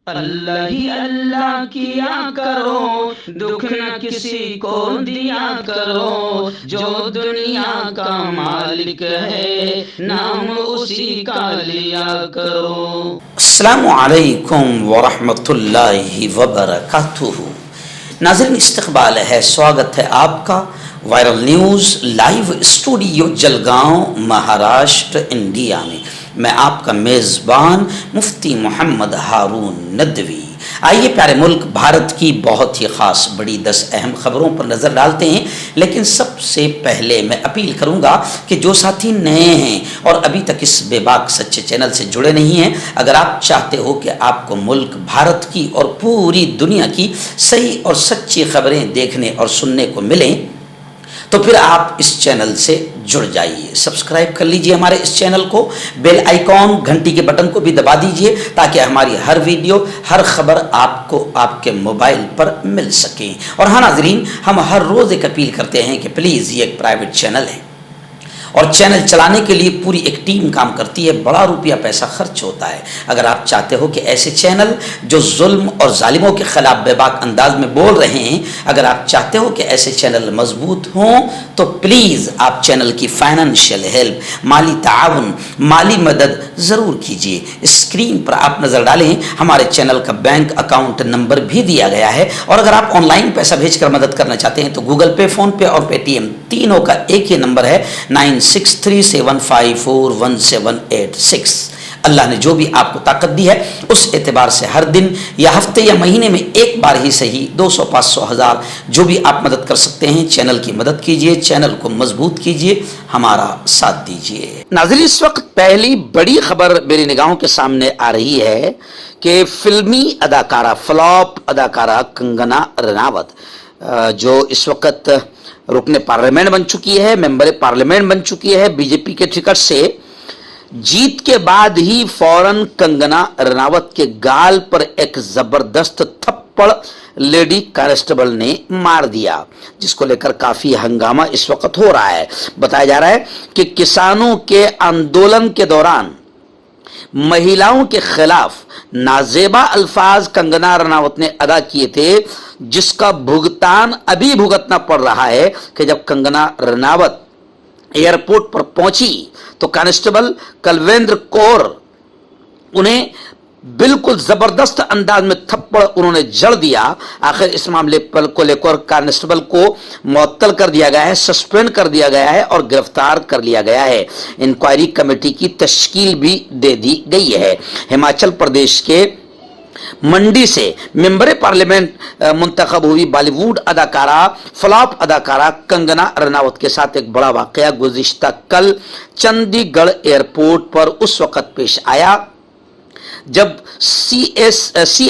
اللہ ہی اللہ کیا کرو، دکھ نہ کسی کو دیا کرو، جو دنیا کا مالک ہے نام اسی کا لیا کرو۔ السلام علیکم ورحمۃ اللہ وبرکاتہ۔ ناظرین، استقبال ہے، سواگت ہے آپ کا viral news live studio Jalgaon, Maharashtra, India میں۔ میں آپ کا میزبان مفتی محمد ہارون ندوی۔ آئیے پیارے ملک بھارت کی بہت ہی خاص بڑی 10 اہم خبروں پر نظر ڈالتے ہیں، لیکن سب سے پہلے میں اپیل کروں گا کہ جو ساتھی نئے ہیں اور ابھی تک اس بے باک سچے چینل سے جڑے نہیں ہیں، اگر آپ چاہتے ہو کہ آپ کو ملک بھارت کی اور پوری دنیا کی صحیح اور سچی خبریں دیکھنے اور سننے کو ملیں، تو پھر آپ اس چینل سے جڑ جائیے۔ سبسکرائب کر لیجئے ہمارے اس چینل کو، بیل آئیکن گھنٹی کے بٹن کو بھی دبا دیجئے تاکہ ہماری ہر ویڈیو، ہر خبر آپ کو آپ کے موبائل پر مل سکے۔ اور ہاں ناظرین، ہم ہر روز ایک اپیل کرتے ہیں کہ پلیز یہ ایک پرائیویٹ چینل ہے اور چینل چلانے کے لیے پوری ایک ٹیم کام کرتی ہے، بڑا روپیہ پیسہ خرچ ہوتا ہے۔ اگر آپ چاہتے ہو کہ ایسے چینل جو ظلم اور ظالموں کے خلاف بے باک انداز میں بول رہے ہیں، اگر آپ چاہتے ہو کہ ایسے چینل مضبوط ہوں، تو پلیز آپ چینل کی فائنینشیل ہیلپ، مالی تعاون، مالی مدد ضرور کیجیے۔ اسکرین پر آپ نظر ڈالیں، ہمارے چینل کا بینک اکاؤنٹ نمبر بھی دیا گیا ہے، اور اگر آپ آن لائن پیسہ بھیج کر مدد کرنا چاہتے ہیں تو گوگل پے، فون پے اور پے ٹی ایم تینوں کا ایک ہی نمبر ہے، 9637541786۔ اللہ نے جو بھی آپ کو طاقت دی ہے، اس اعتبار سے ہر دن یا ہفتے یا مہینے میں ایک بار ہی صحیح 200، 500، 1000 جو بھی آپ مدد کر سکتے ہیں، چینل کی مدد کیجئے، چینل کو مضبوط کیجئے، ہمارا ساتھ دیجئے۔ ناظرین، اس وقت پہلی بڑی خبر میری نگاہوں کے سامنے آ رہی ہے کہ فلمی اداکارہ، فلاپ اداکارہ کنگنا رناوت، جو اس وقت رکن پارلیمنٹ بن چکی ہے، ممبر پارلیمنٹ بن چکی ہے بی جے پی کے ٹکٹ سے، جیت کے بعد ہی فوراً کنگنا رناوت کے گال پر ایک زبردست تھپڑ لیڈی کانسٹیبل نے مار دیا، جس کو لے کر کافی ہنگامہ اس وقت ہو رہا ہے۔ بتایا جا رہا ہے کہ کسانوں کے آندولن کے دوران مہیلاؤں کے خلاف نازیبا الفاظ کنگنا رناوت نے ادا کیے تھے، جس کا بھگتان ابھی بھگتنا پڑ رہا ہے کہ جب کنگنا رناوت ایئرپورٹ پر پہنچی تو کانسٹیبل کلویندر کور انہیں بالکل زبردست انداز میں تھپڑ انہوں نے جڑ دیا۔ آخر اس معاملے کو لے کر کانسٹیبل کو معطل کر دیا گیا ہے، سسپینڈ کر دیا گیا ہے اور گرفتار کر لیا گیا ہے۔ انکوائری کمیٹی کی تشکیل بھی دے دی گئی ہے۔ ہماچل پردیش کے منڈی سے ممبر پارلیمنٹ منتخب ہوئی بالی ووڈ اداکارہ، فلاپ اداکارہ کنگنا رناوت کے ساتھ ایک بڑا واقعہ گزشتہ کل چندی گڑھ ایئرپورٹ پر اس وقت پیش آیا جب سی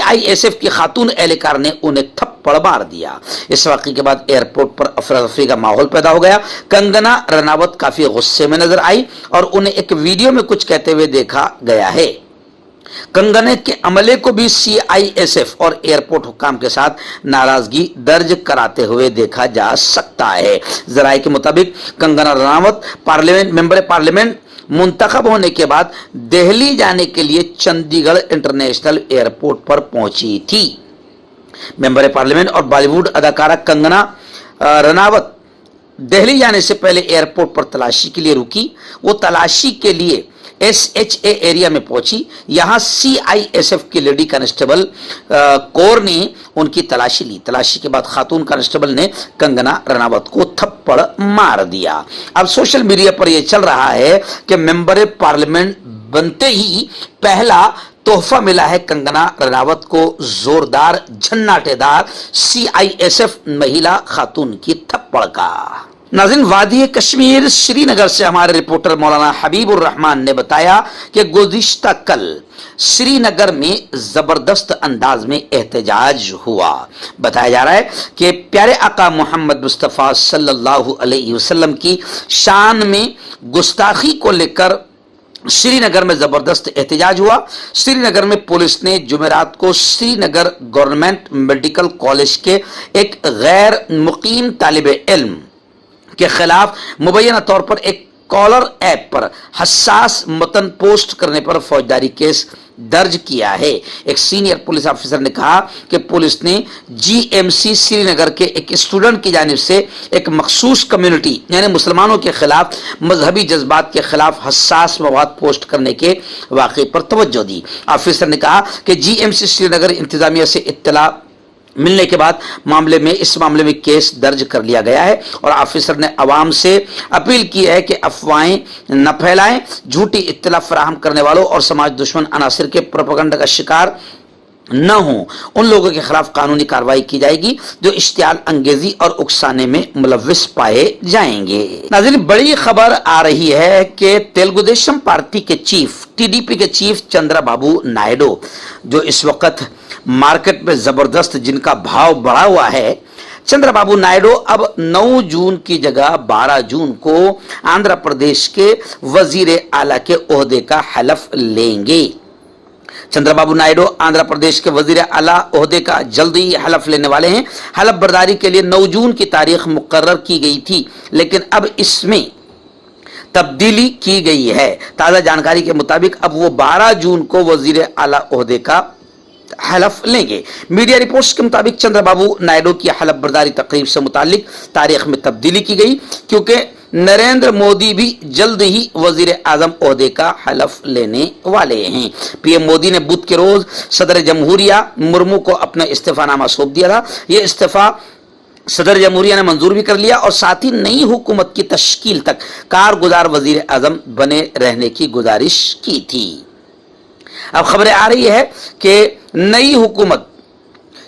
آئی ایس ایف کی خاتون اہلکار نے انہیں تھپڑ مار دیا۔ اس واقعے کے بعد ایئرپورٹ پر افراتفری کا ماحول پیدا ہو گیا۔ کنگنا رناوت کافی غصے میں نظر آئی اور انہیں ایک ویڈیو میں کچھ کہتے ہوئے دیکھا گیا ہے۔ کنگنا کے عملے کو بھی سی آئی ایس ایف اور ایئرپورٹ حکام کے ساتھ ناراضگی درج کراتے ہوئے دیکھا جا سکتا ہے۔ ذرائع کے مطابق کنگنا رناوت ممبر پارلیمنٹ منتخب ہونے کے بعد دہلی جانے کے لیے چندی گڑھ انٹرنیشنل ایئرپورٹ پر پہنچی تھی۔ ممبر پارلیمنٹ اور بالی ووڈ اداکارہ کنگنا رناوت دہلی جانے سے پہلے ایئرپورٹ پر تلاشی کے لیے رکی۔ وہ تلاشی کے لیے ایس ایچ اے ایریا میں پہنچی۔ یہاں سی آئی ایس ایف کی لیڈی کانسٹیبل کور نے ان کی تلاشی لی۔ تلاشی کے بعد خاتون کانسٹیبل نے کنگنا رناوت کو تھپڑ مار دیا۔ اب سوشل میڈیا پر یہ چل رہا ہے کہ ممبر پارلیمنٹ بنتے ہی پہلا تحفہ ملا ہے کنگنا رناوت کو زوردار جھناٹے دار سی آئی ایس ایف مہیلا خاتون کی تھپڑ کا۔ ناظرین، وادی کشمیر سری نگر سے ہمارے رپورٹر مولانا حبیب الرحمان نے بتایا کہ گزشتہ کل سری نگر میں زبردست انداز میں احتجاج ہوا۔ بتایا جا رہا ہے کہ پیارے آقا محمد مصطفیٰ صلی اللہ علیہ وسلم کی شان میں گستاخی کو لے کر سری نگر میں زبردست احتجاج ہوا۔ سری نگر میں پولیس نے جمعرات کو سری نگر گورنمنٹ میڈیکل کالج کے ایک غیر مقیم طالب علم کے خلاف مبینہ طور پر ایک कॉलर ऐप पर हसास मतन पोस्ट करने पर फौजदारी केस दर्ज किया है। एक सीनियर पुलिस ऑफिसर ने कहा कि पुलिस ने जीएमसी श्रीनगर के एक स्टूडेंट की जानिब से एक मखसूस कम्युनिटी यानी मुसलमानों के खिलाफ मजहबी जज्बात के खिलाफ हसास मवाद पोस्ट करने के वाक़े पर तवज्जो दी। ऑफिसर ने कहा कि जीएमसी श्रीनगर इंतजामिया से इत्तला मिलने के बाद इस मामले में केस दर्ज कर लिया गया है और ऑफिसर ने अवाम से अपील की है कि अफवाहें न फैलाएं, झूठी इत्तला फराहम करने वालों और समाज दुश्मन अनासिर के प्रोपेगेंडा का शिकार न हो। उन लोगों के खिलाफ कानूनी कार्रवाई की जाएगी जो इश्तियाल अंगेजी और उकसाने में मुलव्विस पाए जाएंगे। नाज़रीन, बड़ी खबर आ रही है कि तेलुगु देशम पार्टी के चीफ टीडीपी के चीफ चंद्रबाबू नायडू जो इस वक्त मार्केट में जबरदस्त जिनका भाव बढ़ा हुआ है, चंद्रबाबू नायडू अब 9 जून की जगह 12 जून को आंध्र प्रदेश के वजीर आला के ओहदे का हलफ लेंगे। चंद्रबाबू नायडू आंध्र प्रदेश के वजीर आला ओहदे का जल्द ही हलफ लेने वाले हैं। हलफ बर्दारी के लिए 9 जून की तारीख मुकर्रर की गई थी, लेकिन अब इसमें तब्दीली की गई है। ताज़ा जानकारी के मुताबिक अब वो 12 जून को वजीर आला ओहदे का हलफ लेंगे। मीडिया रिपोर्ट्स के मुताबिक चंद्रबाबू नायडू की हलफ बर्दारी तकरीब से मुतालिक तारीख में तब्दीली की गई क्योंकि नरेंद्र मोदी भी जल्द ही वजीर आजम ओहदे का हलफ लेने वाले हैं। पीएम मोदी ने बुध के रोज सदर जमहूरिया मुर्मू को अपना इस्तीफानामा सौंप दिया था। यह इस्तीफा सदर जमहूरिया ने मंजूर भी कर लिया और साथ ही नई हुकूमत की तश्कील तक कारगुजार वजीर आजम बने रहने की गुजारिश की थी। अब खबरें आ रही है कि नई हुकूमत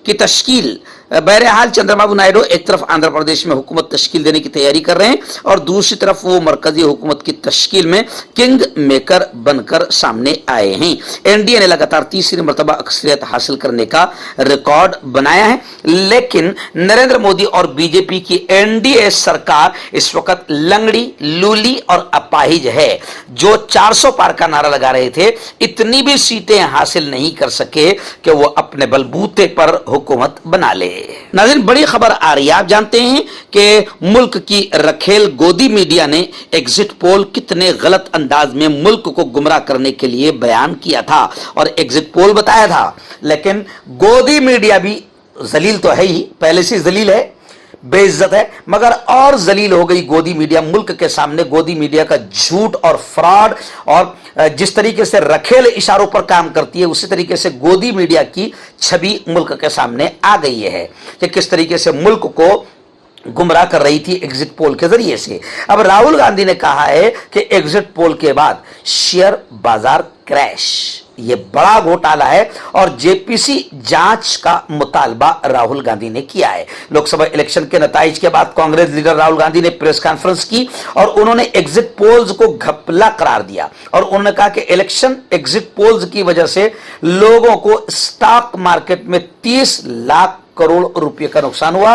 की तश्कील बहरहाल चंद्रबाबू नायडू एक तरफ आंध्र प्रदेश में हुकूमत तश्कील देने की तैयारी कर रहे हैं और दूसरी तरफ वो मरकजी हुकूमत की तश्कील में किंग मेकर बनकर सामने आए हैं। एनडीए ने लगातार तीसरी मरतबा अक्सरियत हासिल करने का रिकॉर्ड बनाया है, लेकिन नरेंद्र मोदी और बीजेपी की एनडीए सरकार इस वक्त लंगड़ी, लूली और अपाहिज है। जो 400 पार का नारा लगा रहे थे, इतनी भी सीटें हासिल नहीं कर सके कि वो अपने बलबूते पर हुकूमत बना ले। नाज़रीन, बड़ी खबर आ रही है। आप जानते हैं कि मुल्क की रखेल गोदी मीडिया ने एग्जिट पोल कितने गलत अंदाज में मुल्क को गुमराह करने के लिए बयान किया था और एग्जिट पोल बताया था, लेकिन गोदी मीडिया भी जलील तो है ही, पहले से जलील है, बेइज्जत है, मगर और जलील हो गई गोदी मीडिया मुल्क के सामने। गोदी मीडिया का झूठ और फ्रॉड और जिस तरीके से रखेल इशारों पर काम करती है, उसी तरीके से गोदी मीडिया की छवि मुल्क के सामने आ गई है कि किस तरीके से मुल्क को गुमराह कर रही थी एग्जिट पोल के जरिए से। अब राहुल गांधी ने कहा है कि एग्जिट पोल के बाद शेयर बाजार क्रैश, ये बड़ा घोटाला है और जेपीसी जांच का मुतालबा राहुल गांधी ने किया है। लोकसभा इलेक्शन के नताइज के बाद कांग्रेस लीडर राहुल गांधी ने प्रेस कॉन्फ्रेंस की और उन्होंने एग्जिट पोल्स को घपला करार दिया और उन्होंने कहा कि इलेक्शन एग्जिट पोल्स की वजह से लोगों को स्टॉक मार्केट में 30 लाख करोड़ रुपए का नुकसान हुआ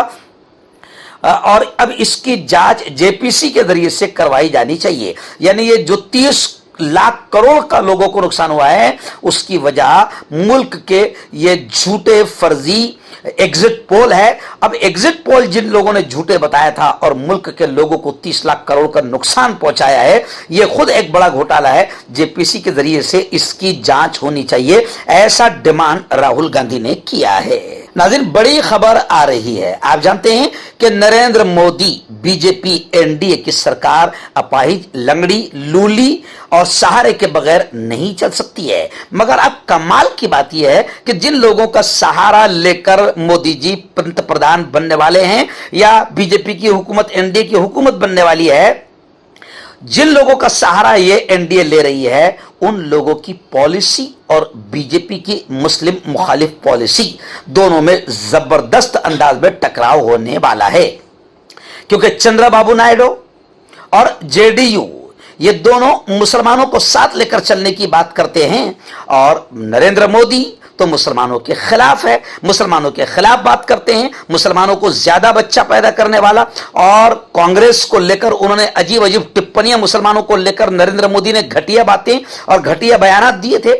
और अब इसकी जांच जेपीसी के जरिए से करवाई जानी चाहिए। यानी ये जो 30 लाख करोड़ का लोगों को नुकसान हुआ है, उसकी वजह मुल्क के ये झूठे फर्जी एग्जिट पोल है। अब एग्जिट पोल जिन लोगों ने झूठे बताया था और मुल्क के लोगों को 30 लाख करोड़ का नुकसान पहुंचाया है, यह खुद एक बड़ा घोटाला है। जेपीसी के जरिए से इसकी जांच होनी चाहिए, ऐसा डिमांड राहुल गांधी ने किया है। नाज़रीन, बड़ी खबर आ रही है। आप जानते हैं कि नरेंद्र मोदी बीजेपी एनडीए की सरकार अपाहिज, लंगड़ी, लूली और सहारे के बगैर नहीं चल सकती है। मगर अब कमाल की बात यह है कि जिन लोगों का सहारा लेकर मोदी जी पंत प्रधान बनने वाले हैं या बीजेपी की हुकूमत, एनडीए की हुकूमत बनने वाली है, जिन लोगों का सहारा ये एनडीए ले रही है, उन लोगों की पॉलिसी और बीजेपी की मुस्लिम मुखालिफ पॉलिसी दोनों में जबरदस्त अंदाज में टकराव होने वाला है, क्योंकि चंद्रबाबू नायडू और जेडीयू ये दोनों मुसलमानों को साथ लेकर चलने की बात करते हैं और नरेंद्र मोदी तो मुसलमानों के खिलाफ है, मुसलमानों के खिलाफ बात करते हैं, मुसलमानों को ज्यादा बच्चा पैदा करने वाला। और कांग्रेस को लेकर उन्होंने अजीब अजीब टिप्पणियां मुसलमानों को लेकर नरेंद्र मोदी ने घटिया बातें और घटिया बयानात दिए थे।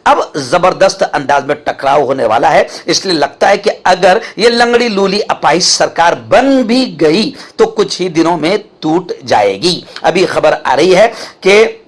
अब जबरदस्त अंदाज में टकराव होने वाला है। इसलिए लगता है कि अगर ये लंगड़ी लूली अपाहिज सरकार बन भी गई तो कुछ ही दिनों में टूट जाएगी। अभी खबर आ रही है कि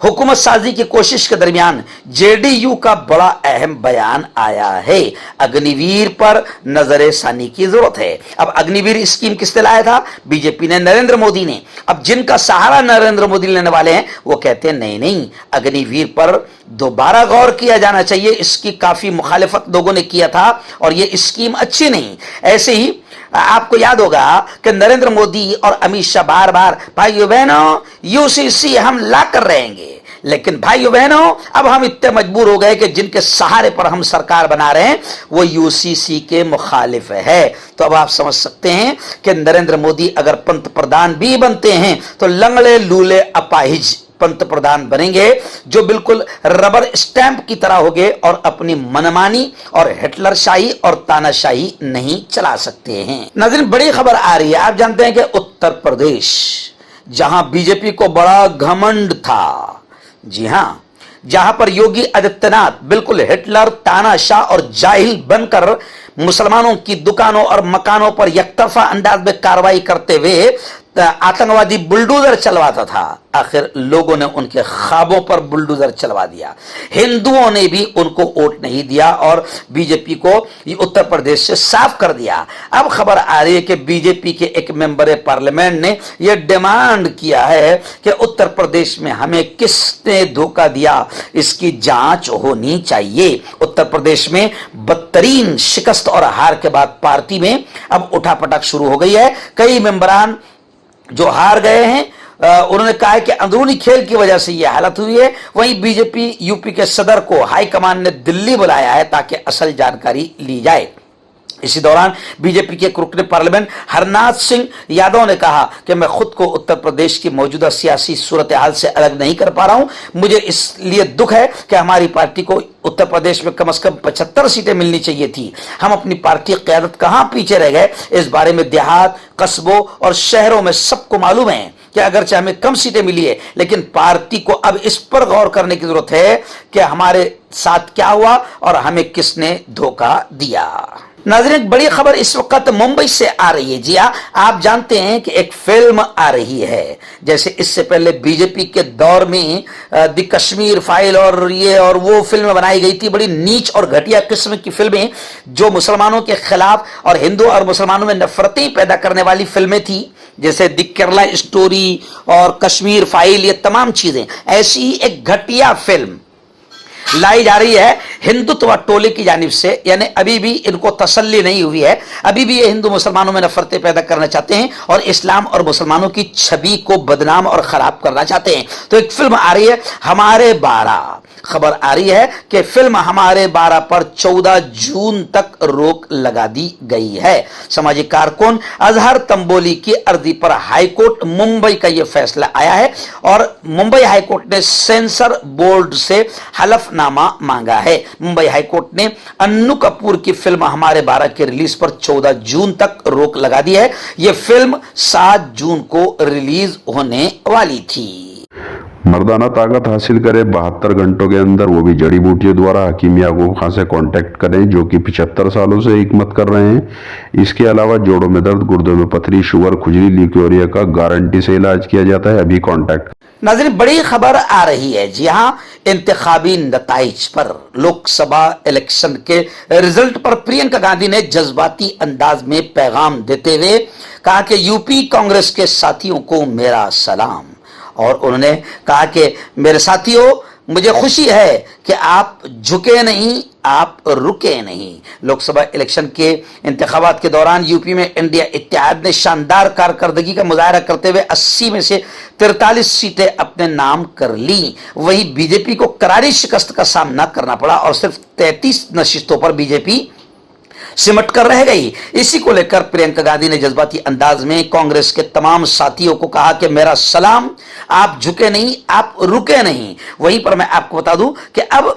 हुकूमत साजी की कोशिश के दरमियान जेडीयू का बड़ा अहम बयान आया है। अग्निवीर पर नजर सानी की जरूरत है। अब अग्निवीर स्कीम किसने लाया था? बीजेपी ने, नरेंद्र मोदी ने। अब जिनका सहारा नरेंद्र मोदी लेने वाले हैं वो कहते हैं नहीं नहीं, अग्निवीर पर दोबारा गौर किया जाना चाहिए। इसकी काफी मुखालिफत लोगों ने किया था और ये स्कीम अच्छी नहीं। ऐसे ही आपको याद होगा कि नरेंद्र मोदी और अमित शाह बार बार भाइयों बहनों यूसीसी हम ला कर रहेंगे, लेकिन भाइयों बहनों अब हम इतने मजबूर हो गए कि जिनके सहारे पर हम सरकार बना रहे हैं वो यूसीसी के मुखालिफ है। तो अब आप समझ सकते हैं कि नरेंद्र मोदी अगर पंत प्रधान भी बनते हैं तो लंगड़े लूले अपाहिज पंत प्रधान बनेंगे जो बिल्कुल रबर स्टैंप की तरह होंगे और अपनी मनमानी और हिटलर शाही और तानाशाही नहीं चला सकते हैं। नाज़रीन, बड़ी खबर आ रही है। आप जानते हैं कि उत्तर प्रदेश जहां बीजेपी को बड़ा घमंड था, जी हां, जहां पर योगी आदित्यनाथ बिल्कुल हिटलर, तानाशाह और जाहिल बनकर मुसलमानों की दुकानों और मकानों पर यकतरफा अंदाज में कार्रवाई करते हुए आतंकवादी बुलडोजर चलवाता था, आखिर लोगों ने उनके ख्वाबों पर बुलडोजर चलवा दिया। हिंदुओं ने भी उनको वोट नहीं दिया और बीजेपी को उत्तर प्रदेश से साफ कर दिया। अब खबर आ रही है कि बीजेपी के एक मेंबर पार्लियामेंट ने यह डिमांड किया है कि उत्तर प्रदेश में हमें किसने धोखा दिया, इसकी जांच होनी चाहिए। उत्तर प्रदेश में बदतरीन शिकस्त और हार के बाद पार्टी में अब उठापटक शुरू हो गई है। कई मेंबरान जो हार गए हैं उन्होंने कहा है कि अंदरूनी खेल की वजह से यह हालत हुई है। वहीं बीजेपी यूपी के सदर को हाईकमान ने दिल्ली बुलाया है ताकि असल जानकारी ली जाए। इसी दौरान बीजेपी के रुकने पार्लियामेंट हरनाथ सिंह यादव ने कहा कि मैं खुद को उत्तर प्रदेश की मौजूदा सियासी सूरत हाल से अलग नहीं कर पा रहा हूं। मुझे इसलिए दुख है कि हमारी पार्टी को उत्तर प्रदेश में कम से कम 75 सीटें मिलनी चाहिए थी। हम अपनी पार्टी की क़यादत कहां पीछे रह गए। इस बारे में देहात, कस्बों और शहरों में सबको मालूम है कि अगरचे हमें कम सीटें मिली है, लेकिन पार्टी को अब इस पर गौर करने की जरूरत है कि हमारे साथ क्या हुआ और हमें किसने धोखा दिया। नाज़रीन, बड़ी खबर इस वक्त मुंबई से आ रही है। जी हाँ, आप जानते हैं कि एक फिल्म आ रही है। जैसे इससे पहले बीजेपी के दौर में द कश्मीर फाइल और ये और वो फिल्म बनाई गई थी, बड़ी नीच और घटिया किस्म की फिल्में जो मुसलमानों के खिलाफ और हिंदू और मुसलमानों में नफरतें पैदा करने वाली फिल्में थी, जैसे द केरला स्टोरी और कश्मीर फाइल, ये तमाम चीजें। ऐसी ही एक घटिया फिल्म लाई जा रही है हिंदुत्व टोले की जानिब से, यानी अभी भी इनको तसल्ली नहीं हुई है। अभी भी ये हिंदू मुसलमानों में नफरतें पैदा करना चाहते हैं और इस्लाम और मुसलमानों की छवि को बदनाम और खराब करना चाहते हैं। तो एक फिल्म आ रही है हमारे 12, खबर आ रही है कि फिल्म हमारे 12 पर 14 जून तक रोक लगा दी गई है। सामाजिक कारकुन अजहर तंबोली की अर्जी पर हाईकोर्ट मुंबई का यह फैसला आया है और मुंबई हाईकोर्ट ने सेंसर बोर्ड से हलफनामा मांगा है। मुंबई हाईकोर्ट ने अन्नू कपूर की फिल्म हमारे 12 के रिलीज पर 14 जून तक रोक लगा दी है। यह फिल्म 7 जून को रिलीज होने वाली थी। मर्दाना ताकत हासिल करे 72 घंटों के अंदर, वो भी जड़ी बूटियों द्वारा। हकीम याकूब खान से कांटेक्ट करें जो कि 75 सालों से हिकमत कर रहे हैं। इसके अलावा जोड़ों में दर्द, गुर्दों में पथरी, शुगर, खुजली, ल्यूकेरिया का गारंटी से इलाज किया जाता है। अभी कांटेक्ट। नाज़रीन, बड़ी खबर आ रही है। जी हाँ, इंतखाबी नताइज पर, लोकसभा इलेक्शन के रिजल्ट पर प्रियंका गांधी ने जज्बाती अंदाज में पैगाम देते हुए कहा कि यूपी कांग्रेस के साथियों को मेरा सलाम। और उन्होंने कहा कि मेरे साथियों, मुझे खुशी है कि आप झुके नहीं, आप रुके नहीं। लोकसभा इलेक्शन के इंतखाबात के दौरान यूपी में इंडिया इत्तेहाद ने शानदार कारकर्दगी का मुजाहरा करते हुए 80 में से 43 सीटें अपने नाम कर ली। वहीं बीजेपी को करारी शिकस्त का सामना करना पड़ा और सिर्फ 33 नशिस्तों पर बीजेपी सिमट कर रह गई। इसी को लेकर प्रियंका गांधी ने जज्बाती अंदाज में कांग्रेस के तमाम साथियों को कहा कि मेरा सलाम, आप झुके नहीं, आप रुके नहीं। वहीं पर मैं आपको बता दूं कि अब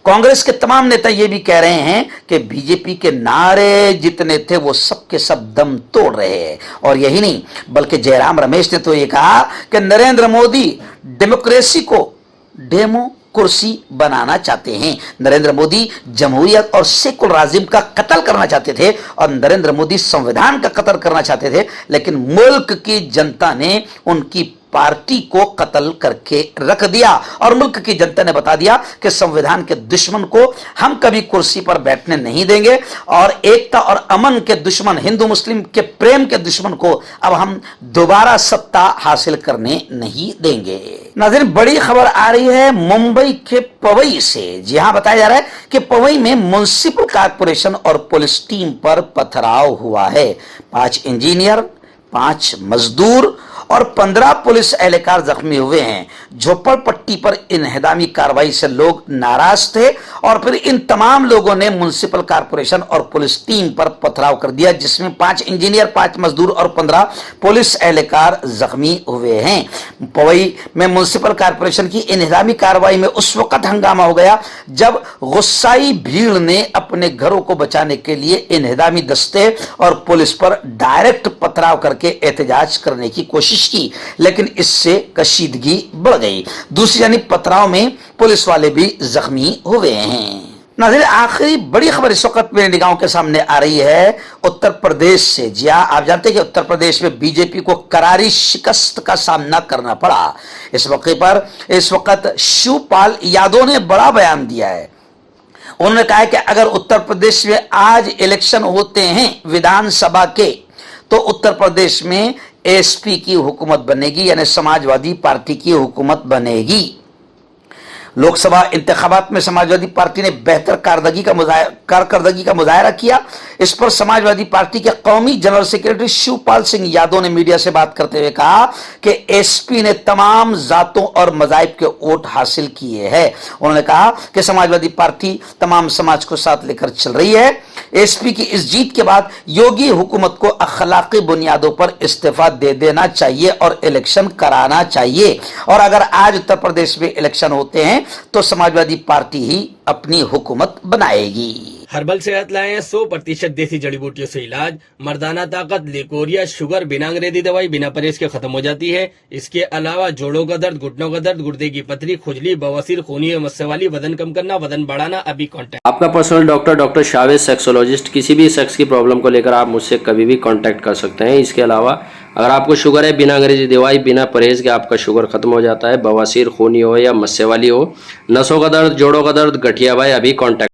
कांग्रेस के तमाम नेता ये भी कह रहे हैं कि बीजेपी के नारे जितने थे वो सब के सब दम तोड़ रहे हैं। और यही नहीं, बल्कि जयराम रमेश ने तो ये कहा कि नरेंद्र मोदी डेमोक्रेसी को कुर्सी बनाना चाहते हैं। नरेंद्र मोदी जमहूरियत और सेकुलरिज्म का कत्ल करना चाहते थे और नरेंद्र मोदी संविधान का कत्ल करना चाहते थे, लेकिन मुल्क की जनता ने उनकी पार्टी को कत्ल करके रख दिया और मुल्क की जनता ने बता दिया कि संविधान के दुश्मन को हम कभी कुर्सी पर बैठने नहीं देंगे और एकता और अमन के दुश्मन, हिंदू मुस्लिम के प्रेम के दुश्मन को अब हम दोबारा सत्ता हासिल करने नहीं देंगे। नाज़रीन, बड़ी खबर आ रही है मुंबई के पवई से। जी हां, बताया जा रहा है कि पवई में म्युनिसिपल कॉर्पोरेशन और पुलिस टीम पर पथराव हुआ है। 5 इंजीनियर, 5 मजदूर और 15 पुलिस एहलकार जख्मी हुए हैं। झोपड़पट्टी पर इन्हदामी कार्रवाई से लोग नाराज थे और फिर इन तमाम लोगों ने म्युनिसिपल कॉर्पोरेशन और पुलिस टीम पर पथराव कर दिया, जिसमें 5 इंजीनियर, 5 मजदूर और 15 पुलिस एहलकार जख्मी हुए हैं। पवई में म्युनिसिपल कॉर्पोरेशन की इन्हदामी कार्रवाई में उस वक्त हंगामा हो गया जब गुस्साई भीड़ ने अपने घरों को बचाने के लिए इन्हदामी दस्ते और पुलिस पर डायरेक्ट पथराव करके एहतजाज करने की कोशिश की, लेकिन इससे कशीदगी बढ़ गई। दूसरी जानिब पथराव में पुलिस वाले भी जख्मी हुए हैं। नाज़रीन, आखिरी बड़ी खबर इस वक्त मेरी निगाहों के सामने आ रही है उत्तर प्रदेश से। जी हां, आप जानते हैं कि उत्तर प्रदेश में बीजेपी को करारी शिकस्त का सामना करना पड़ा। इस वक्त शिवपाल यादव ने बड़ा बयान दिया है। उन्होंने कहा है कि अगर उत्तर प्रदेश में आज इलेक्शन होते हैं विधानसभा के, तो उत्तर प्रदेश में एसपी की हुकूमत बनेगी, यानी समाजवादी पार्टी की हुकूमत बनेगी। लोकसभा इंतखाबात में समाजवादी पार्टी ने बेहतर कारकर्दगी का मुजाहरा किया। इस पर समाजवादी पार्टी के कौमी जनरल सेक्रेटरी शिवपाल सिंह यादव ने मीडिया से बात करते हुए कहा कि एसपी ने तमाम जातों और मज़ाहिब के वोट हासिल किए हैं। उन्होंने कहा कि समाजवादी पार्टी तमाम समाज को साथ लेकर चल रही है। एसपी की इस जीत के बाद योगी हुकूमत को अखलाकी बुनियादों पर इस्तीफा दे देना चाहिए और इलेक्शन कराना चाहिए, और अगर आज उत्तर प्रदेश में इलेक्शन होते हैं तो समाजवादी पार्टी ही अपनी हुकूमत बनाएगी। हर्बल सेहत लाए 100% देसी जड़ी बूटियों से इलाज। मर्दाना ताकत, लिकोरिया, शुगर बिना अंग्रेजी दवाई, बिना परहेज के खत्म हो जाती है। इसके अलावा जोड़ों का दर्द, घुटनों का दर्द, गुर्दे की पथरी, खुजली, बवासीर, खूनी मस्से वाली, वजन कम करना, वजन बढ़ाना, अभी कॉन्टैक्ट। आपका पर्सनल डॉक्टर शावेज सेक्सोलॉजिस्ट। किसी भी सेक्स की प्रॉब्लम को लेकर आप मुझसे कभी भी कॉन्टैक्ट कर सकते हैं। इसके अलावा अगर आपको शुगर है, बिना अंग्रेजी दवाई, बिना परहेज के आपका शुगर खत्म हो जाता है, बवासीर, खूनी हो या मस्से वाली हो, नसों का दर्द, जोड़ों का दर्द, गठिया भाई, अभी कॉन्टैक्ट।